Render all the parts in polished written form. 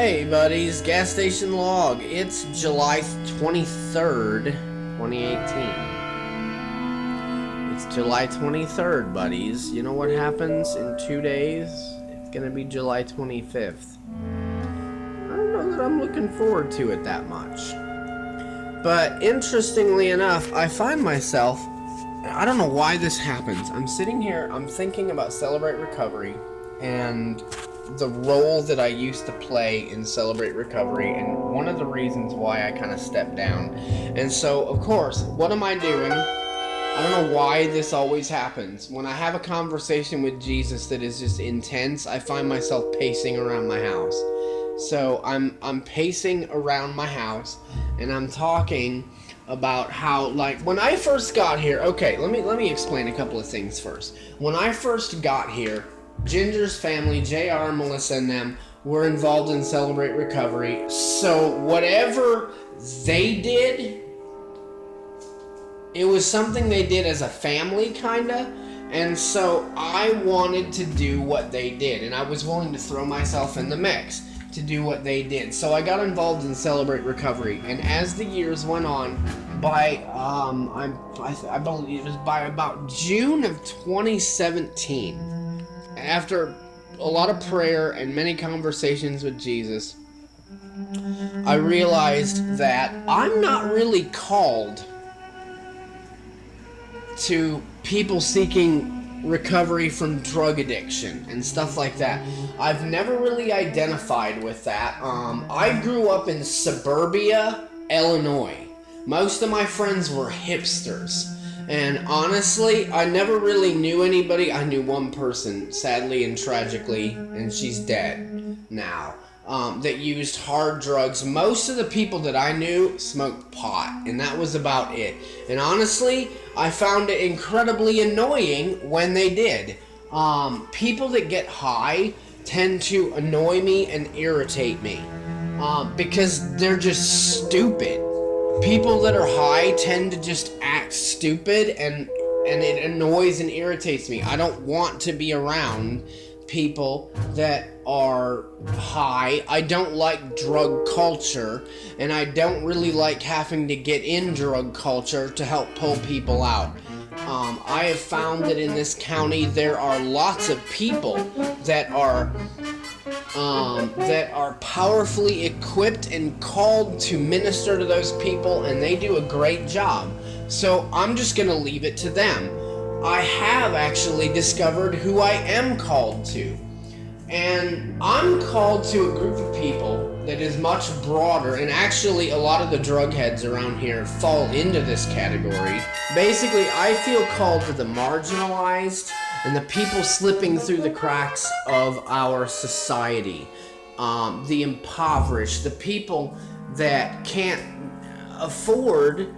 Hey buddies, gas station log. It's July 23rd, 2018. It's July 23rd, buddies. You know what happens in 2 days? It's gonna be July 25th. I don't know that I'm looking forward to it that much. But interestingly enough, I find myself, I don't know why this happens. I'm sitting here, I'm thinking about Celebrate Recovery and the role that I used to play in Celebrate Recovery, and one of the reasons why I kind of stepped down. And so, of course, what am I doing? I don't know why this always happens. When I have a conversation with Jesus that is just intense, I find myself pacing around my house. So I'm pacing around my house, and I'm talking about how, like, when I first got here. Okay, let me explain a couple of things first. When I first got here, Ginger's family, JR, Melissa, and them were involved in Celebrate Recovery. So whatever they did, it was something they did as a family, kinda. And so I wanted to do what they did, and I was willing to throw myself in the mix to do what they did. So I got involved in Celebrate Recovery, and as the years went on, by I believe it was by about June of 2017. After a lot of prayer and many conversations with Jesus, I realized that I'm not really called to people seeking recovery from drug addiction and stuff like that. I've never really identified with that. I grew up in suburbia, Illinois. Most of my friends were hipsters. And honestly, I never really knew anybody. I knew one person, sadly and tragically, and she's dead now, that used hard drugs. Most of the people that I knew smoked pot, and that was about it. And honestly, I found it incredibly annoying when they did. People that get high tend to annoy me and irritate me, because they're just stupid. People that are high tend to just act stupid, and it annoys and irritates me. I don't want to be around people that are high. I don't like drug culture, and I don't really like having to get in drug culture to help pull people out. I have found that in this county there are lots of people that are powerfully equipped and called to minister to those people, and they do a great job. So I'm just going to leave it to them. I have actually discovered who I am called to. And I'm called to a group of people that is much broader, and actually a lot of the drug heads around here fall into this category. Basically, I feel called to the marginalized and the people slipping through the cracks of our society. The impoverished, the people that can't afford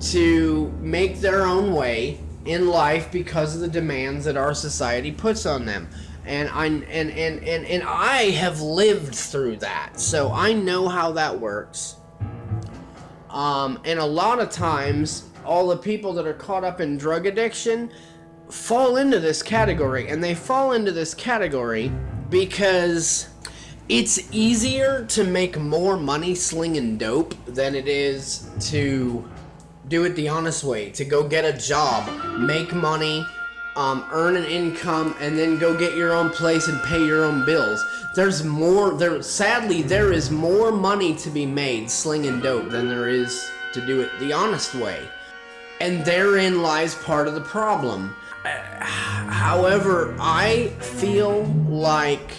to make their own way in life because of the demands that our society puts on them. And I have lived through that, so I know how that works. And a lot of times, all the people that are caught up in drug addiction fall into this category, and they fall into this category because it's easier to make more money slinging dope than it is to do it the honest way, to go get a job, make money, earn an income, and then go get your own place and pay your own bills. Sadly, there is more money to be made slinging dope than there is to do it the honest way. And therein lies part of the problem. However, I feel like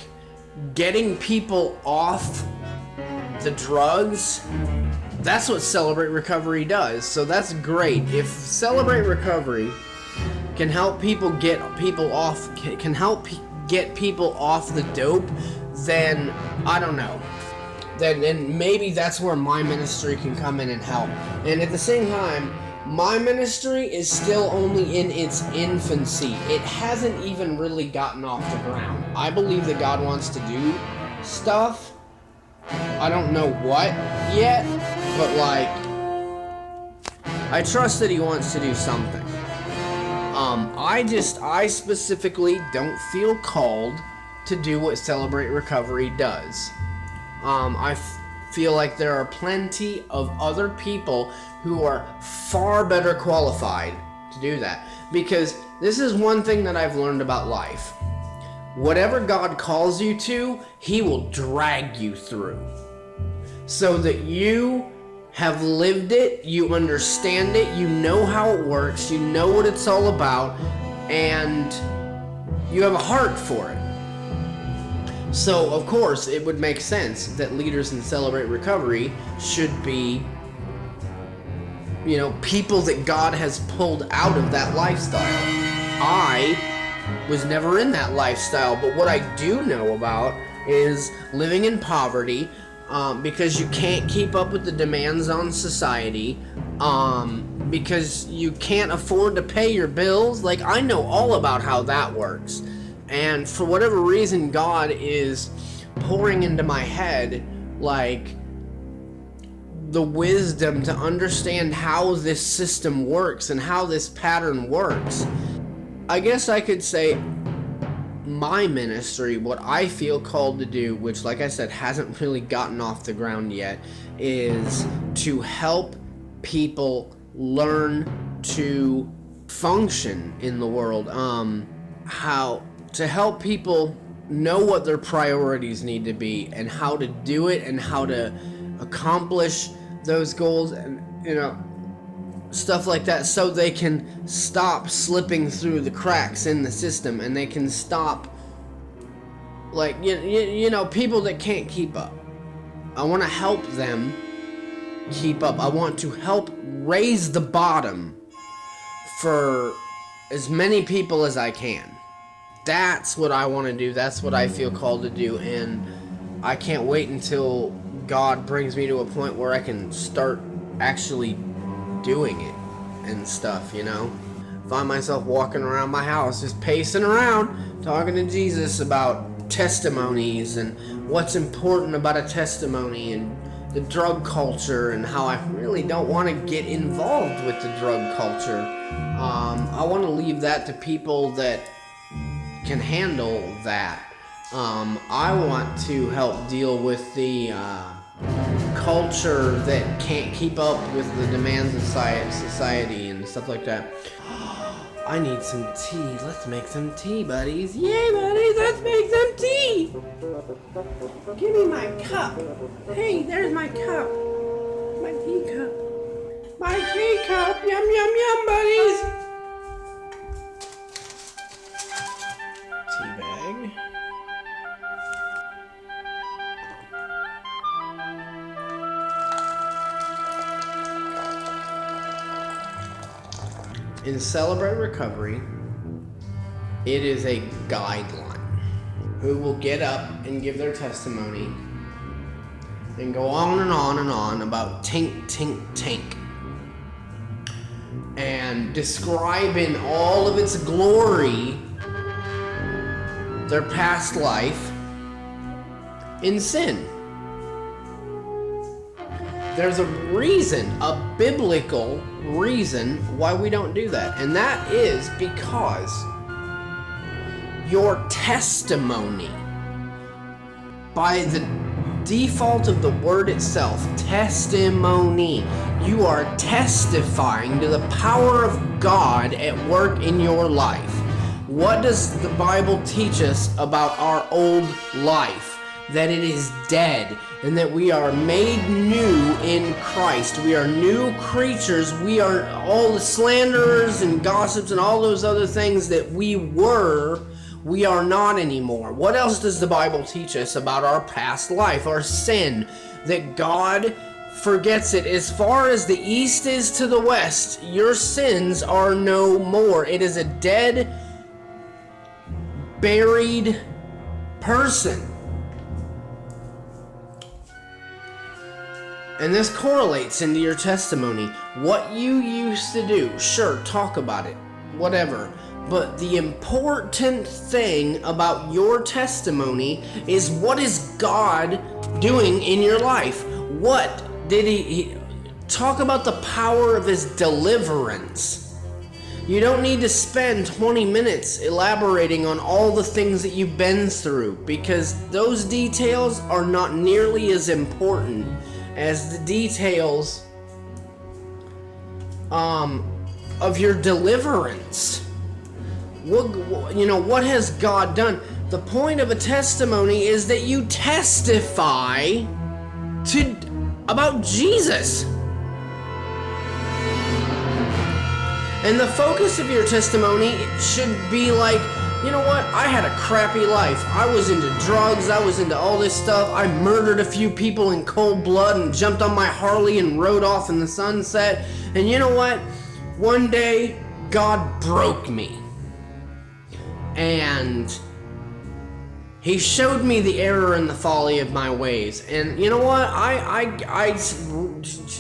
getting people off the drugs, that's what Celebrate Recovery does. So that's great. If Celebrate Recovery can help people get people off the dope, then I don't know. Then maybe that's where my ministry can come in and help. And at the same time, my ministry is still only in its infancy. It hasn't even really gotten off the ground. I believe that God wants to do stuff. I don't know what yet, but I trust that He wants to do something. I specifically don't feel called to do what Celebrate Recovery does. Feel like there are plenty of other people who are far better qualified to do that. Because this is one thing that I've learned about life. Whatever God calls you to, He will drag you through. So that you have lived it, you understand it, you know how it works, you know what it's all about, and you have a heart for it. So, of course, it would make sense that leaders in Celebrate Recovery should be, people that God has pulled out of that lifestyle. I was never in that lifestyle, but what I do know about is living in poverty, because you can't keep up with the demands on society, because you can't afford to pay your bills. Like, I know all about how that works. And for whatever reason, God is pouring into my head, like, the wisdom to understand how this system works and how this pattern works. I guess I could say my ministry, what I feel called to do, which, like I said, hasn't really gotten off the ground yet, is to help people learn to function in the world. How to help people know what their priorities need to be and how to do it and how to accomplish those goals and stuff like that, so they can stop slipping through the cracks in the system, and they can stop, like, people that can't keep up. I want to help them keep up. I want to help raise the bottom for as many people as I can. That's what I want to do. That's what I feel called to do, and I can't wait until God brings me to a point where I can start actually doing it and stuff, Find myself walking around my house, just pacing around, talking to Jesus about testimonies and what's important about a testimony and the drug culture and how I really don't want to get involved with the drug culture. I want to leave that to people that can handle that. I want to help deal with the culture that can't keep up with the demands of society and stuff like that. I need some tea. Let's make some tea, buddies. Yay, buddies, let's make some tea. Give me my cup. Hey, there's my cup. My teacup. My teacup. Yum, yum, yum, buddies. Tea bag. In Celebrate Recovery, it is a guideline. Who will get up and give their testimony and go on and on and on about tink, tink, tink, and describe in all of its glory their past life in sin. There's a reason, a biblical reason why we don't do that. And that is because your testimony, by the default of the word itself, testimony, you are testifying to the power of God at work in your life. What does the Bible teach us about our old life? That it is dead, and that we are made new in Christ. We are new creatures. We are all the slanderers and gossips and all those other things that we were. We are not anymore. What else does the Bible teach us about our past life, our sin? That God forgets it. As far as the east is to the west, your sins are no more. It is a dead, buried person. And this correlates into your testimony. What you used to do, sure, talk about it, whatever. But the important thing about your testimony is, what is God doing in your life? What did he talk about? The power of his deliverance. You don't need to spend 20 minutes elaborating on all the things that you've been through, because those details are not nearly as important as the details of your deliverance. What has God done? The point of a testimony is that you testify about Jesus. And the focus of your testimony should be like, you know what? I had a crappy life. I was into drugs. I was into all this stuff. I murdered a few people in cold blood and jumped on my Harley and rode off in the sunset. And you know what? One day, God broke me. And He showed me the error and the folly of my ways. And you know what?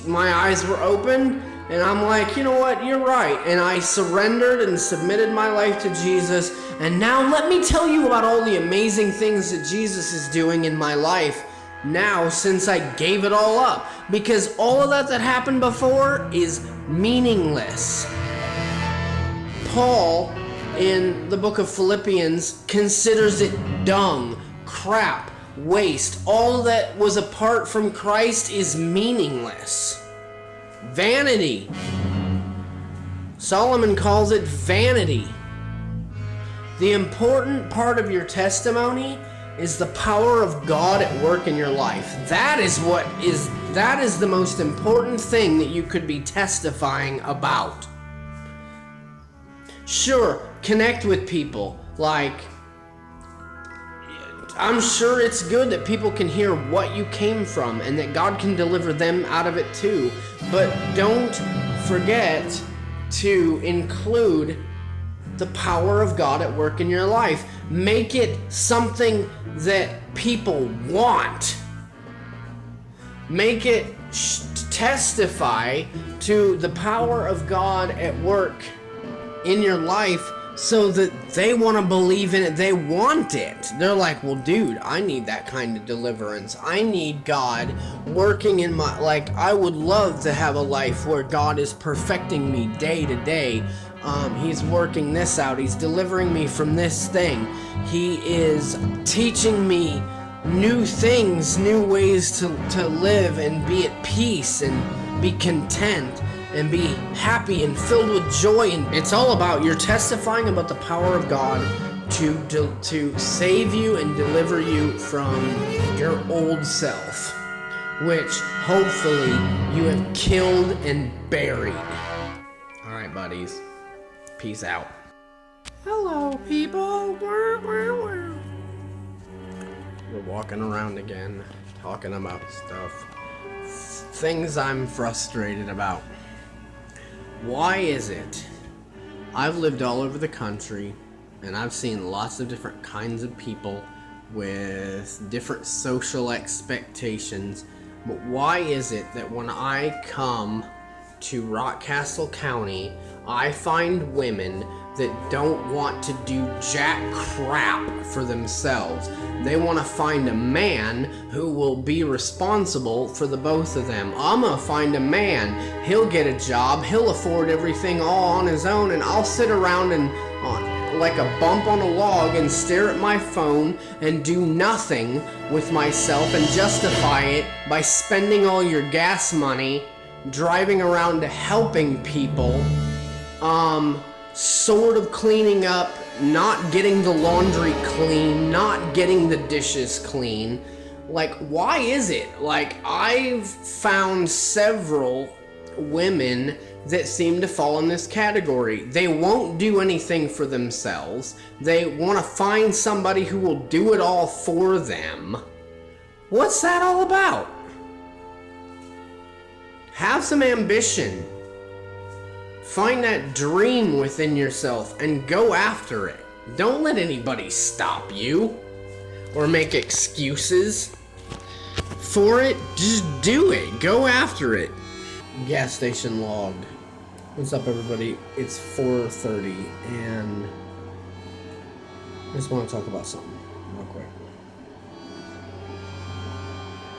My eyes were opened. And I'm like, you know what, you're right. And I surrendered and submitted my life to Jesus. And now let me tell you about all the amazing things that Jesus is doing in my life now since I gave it all up. Because all of that happened before is meaningless. Paul, in the book of Philippians, considers it dung, crap, waste. All that was apart from Christ is meaningless. Vanity. Solomon calls it vanity. The important part of your testimony is the power of God at work in your life. That is the most important thing that you could be testifying about. Sure, connect with people. Like, I'm sure it's good that people can hear what you came from and that God can deliver them out of it too. But don't forget to include the power of God at work in your life. Make it something that people want. Make it testify to the power of God at work in your life, so that they want to believe in it. They want it. They're like, well, dude, I need that kind of deliverance. I need God working in my, I would love to have a life where God is perfecting me day to day. He's working this out. He's delivering me from this thing. He is teaching me new things, new ways to live and be at peace and be content and be happy and filled with joy. And it's all about, you're testifying about the power of God to save you and deliver you from your old self, which hopefully you have killed and buried. All right, buddies. Peace out. Hello, people. We're walking around again, talking about stuff. Things I'm frustrated about. Why is it? I've lived all over the country, and I've seen lots of different kinds of people with different social expectations, but why is it that when I come to Rockcastle County, I find women that don't want to do jack crap for themselves? They want to find a man who will be responsible for the both of them. I'm gonna find a man, he'll get a job, he'll afford everything all on his own, and I'll sit around and like a bump on a log and stare at my phone and do nothing with myself and justify it by spending all your gas money driving around helping people, sort of cleaning up, not getting the laundry clean, not getting the dishes clean. Like, why is it? Like, I've found several women that seem to fall in this category. They won't do anything for themselves. They want to find somebody who will do it all for them. What's that all about? Have some ambition. Find that dream within yourself and go after it. Don't let anybody stop you or make excuses for it. Just do it. Go after it. Gas station logged. What's up, everybody? It's 4:30 and I just want to talk about something real quick.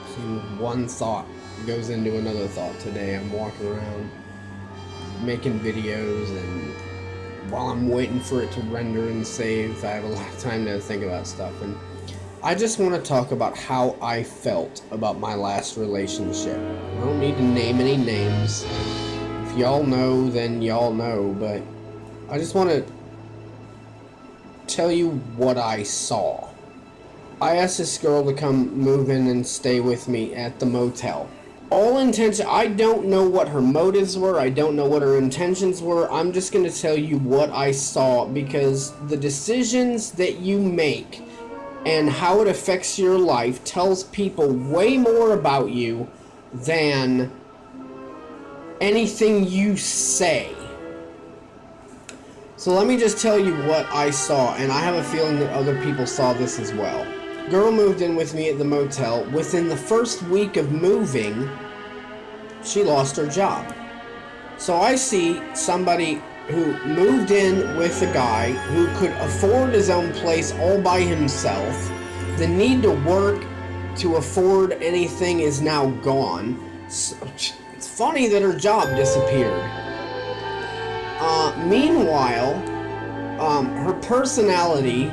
See, one thought goes into another thought. Today I'm walking around making videos and while I'm waiting for it to render and save, I have a lot of time to think about stuff. And I just want to talk about how I felt about my last relationship. I don't need to name any names. If y'all know, then y'all know, but I just want to tell you what I saw. I asked this girl to come move in and stay with me at the motel. All intention, I don't know what her motives were, I don't know what her intentions were, I'm just going to tell you what I saw, because the decisions that you make and how it affects your life tells people way more about you than anything you say. So let me just tell you what I saw, and I have a feeling that other people saw this as well. Girl moved in with me at the motel. Within the first week of moving, she lost her job. So I see somebody who moved in with a guy who could afford his own place all by himself. The need to work to afford anything is now gone. So it's funny that her job disappeared. Meanwhile, her personality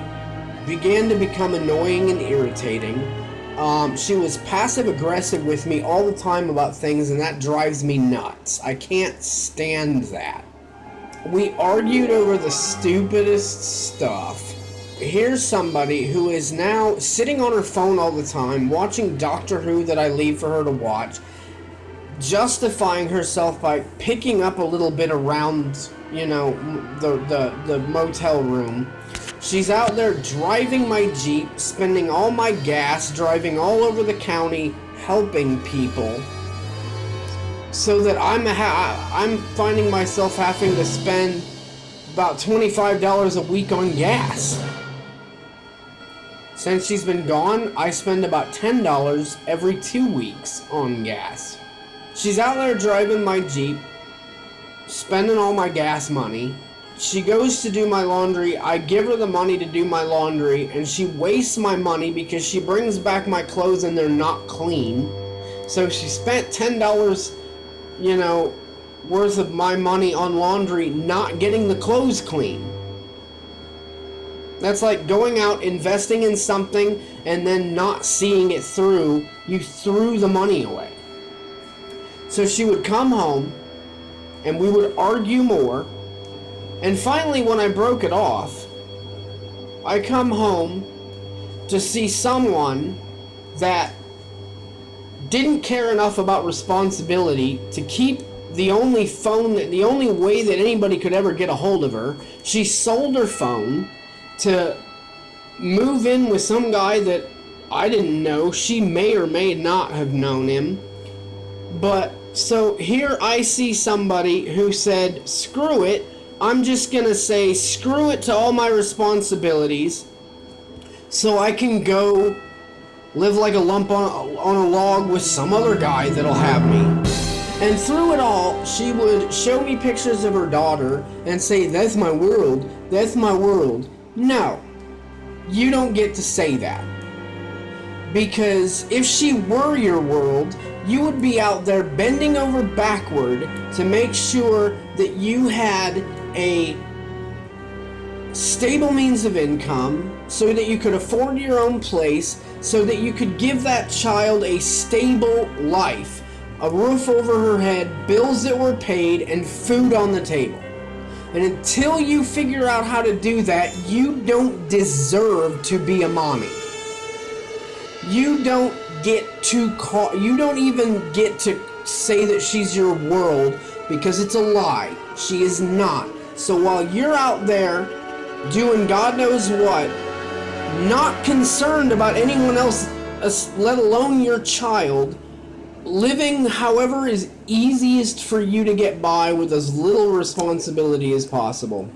began to become annoying and irritating. She was passive-aggressive with me all the time about things, and that drives me nuts. I can't stand that. We argued over the stupidest stuff. Here's somebody who is now sitting on her phone all the time, watching Doctor Who that I leave for her to watch, justifying herself by picking up a little bit around, you know, the motel room. She's out there driving my Jeep, spending all my gas, driving all over the county, helping people, so that I'm finding myself having to spend about $25 a week on gas. Since she's been gone, I spend about $10 every 2 weeks on gas. She's out there driving my Jeep, spending all my gas money. She goes to do my laundry, I give her the money to do my laundry, and she wastes my money because she brings back my clothes and they're not clean. So she spent $10, you know, worth of my money on laundry not getting the clothes clean. That's like going out, investing in something, and then not seeing it through. You threw the money away. So she would come home, and we would argue more. And finally, when I broke it off, I come home to see someone that didn't care enough about responsibility to keep the only way that anybody could ever get a hold of her. She sold her phone to move in with some guy that I didn't know. She may or may not have known him. But so here I see somebody who said, screw it, I'm just gonna say screw it to all my responsibilities so I can go live like a lump on a log with some other guy that'll have me. And through it all, she would show me pictures of her daughter and say, that's my world, that's my world. No, you don't get to say that. Because if she were your world, you would be out there bending over backward to make sure that you had a stable means of income so that you could afford your own place, so that you could give that child a stable life, a roof over her head, bills that were paid, and food on the table. And until you figure out how to do that, you don't deserve to be a mommy. You don't get to call, you don't even get to say that she's your world, because it's a lie. She is not. So while you're out there doing God knows what, not concerned about anyone else, let alone your child, living however is easiest for you to get by with as little responsibility as possible.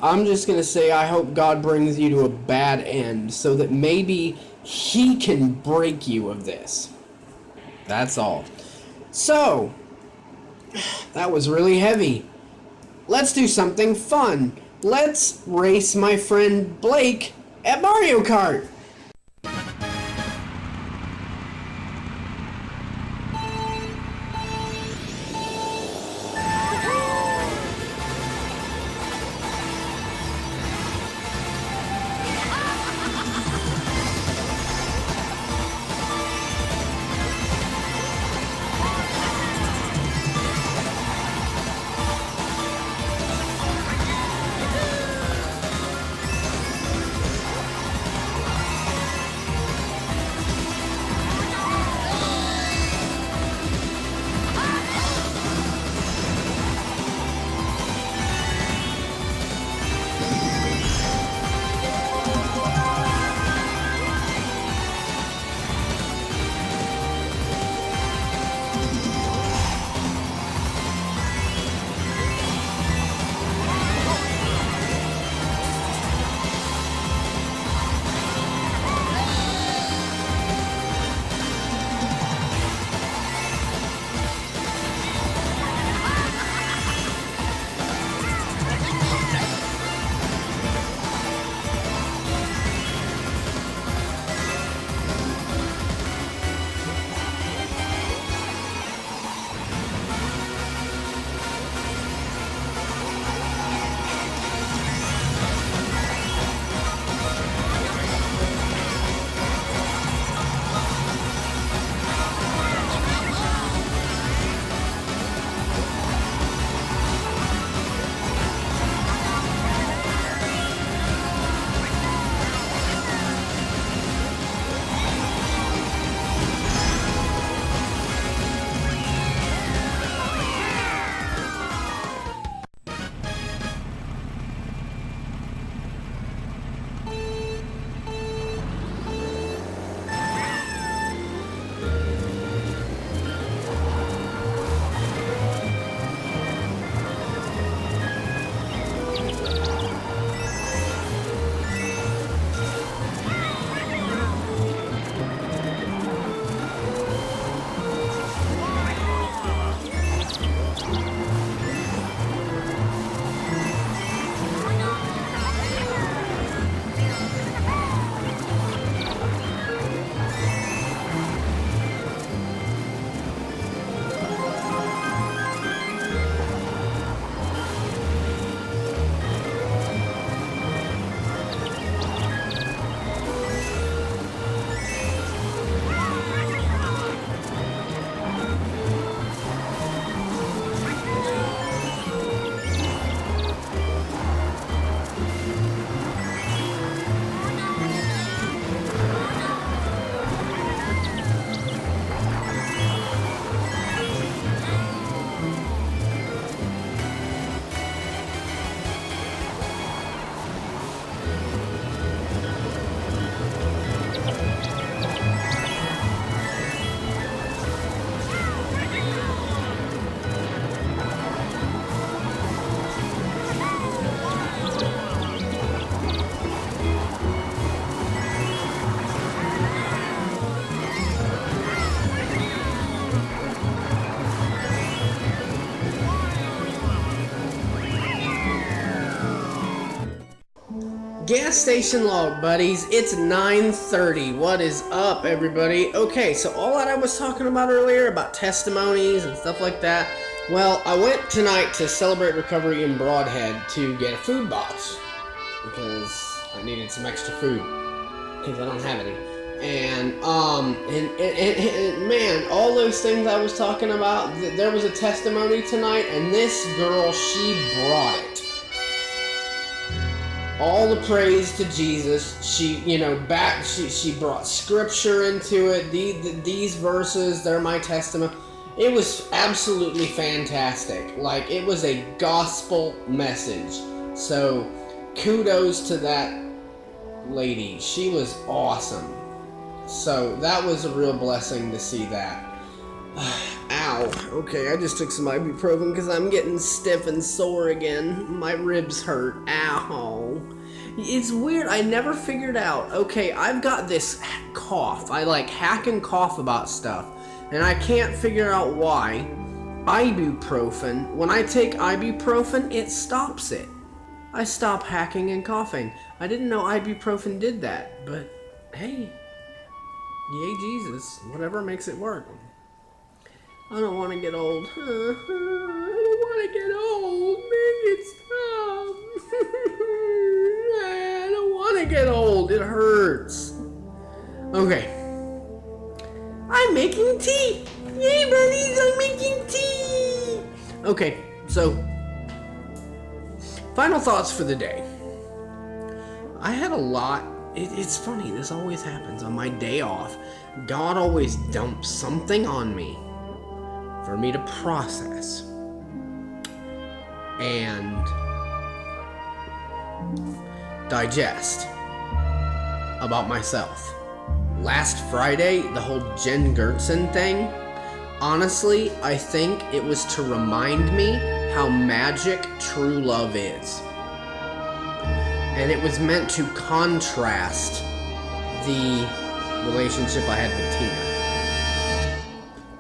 I'm just going to say I hope God brings you to a bad end so that maybe He can break you of this. That's all. So, that was really heavy. Let's do something fun. Let's race my friend Blake at Mario Kart. Gas station log, buddies. It's 9:30. What is up, everybody? Okay, so all that I was talking about earlier about testimonies and stuff like that. Well, I went tonight to Celebrate Recovery in Broadhead to get a food box because I needed some extra food because I don't have any. And man, all those things I was talking about. There was a testimony tonight, and this girl, she brought it. All the praise to Jesus. She, she brought scripture into it. These verses, they're my testimony. It was absolutely fantastic. Like, it was a gospel message. So, kudos to that lady. She was awesome. So, that was a real blessing to see that. Ow. Okay, I just took some ibuprofen because I'm getting stiff and sore again. My ribs hurt. Ow. It's weird. I never figured out. Okay, I've got this cough. I like hack and cough about stuff. And I can't figure out why. Ibuprofen. When I take ibuprofen, it stops it. I stop hacking and coughing. I didn't know ibuprofen did that. But, hey. Yay, Jesus. Whatever makes it work. I don't want to get old. I don't want to get old. Make it stop. I don't want to get old. It hurts. Okay. I'm making tea. Yay, buddies, I'm making tea. Okay, so final thoughts for the day. I had a lot. It's funny. This always happens on my day off. God always dumps something on me for me to process and digest about myself. Last Friday, the whole Jen Gertson thing, honestly, I think it was to remind me how magic true love is. And it was meant to contrast the relationship I had with Tina,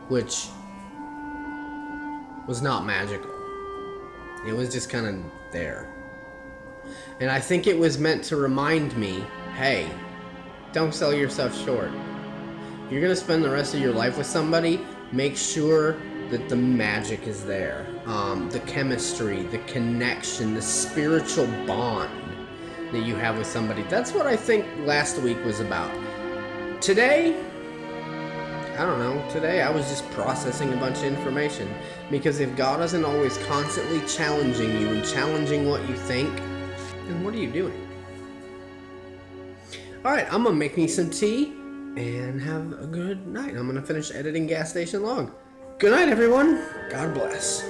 which was not magical. It was just kind of there. And I think it was meant to remind me, hey, don't sell yourself short. If you're going to spend the rest of your life with somebody, make sure that the magic is there. The chemistry, the connection, the spiritual bond that you have with somebody. That's what I think last week was about. Today, I don't know. Today I was just processing a bunch of information. Because if God isn't always constantly challenging you and challenging what you think, then what are you doing? Alright, I'm going to make me some tea and have a good night. I'm going to finish editing Gas Station Log. Good night, everyone. God bless.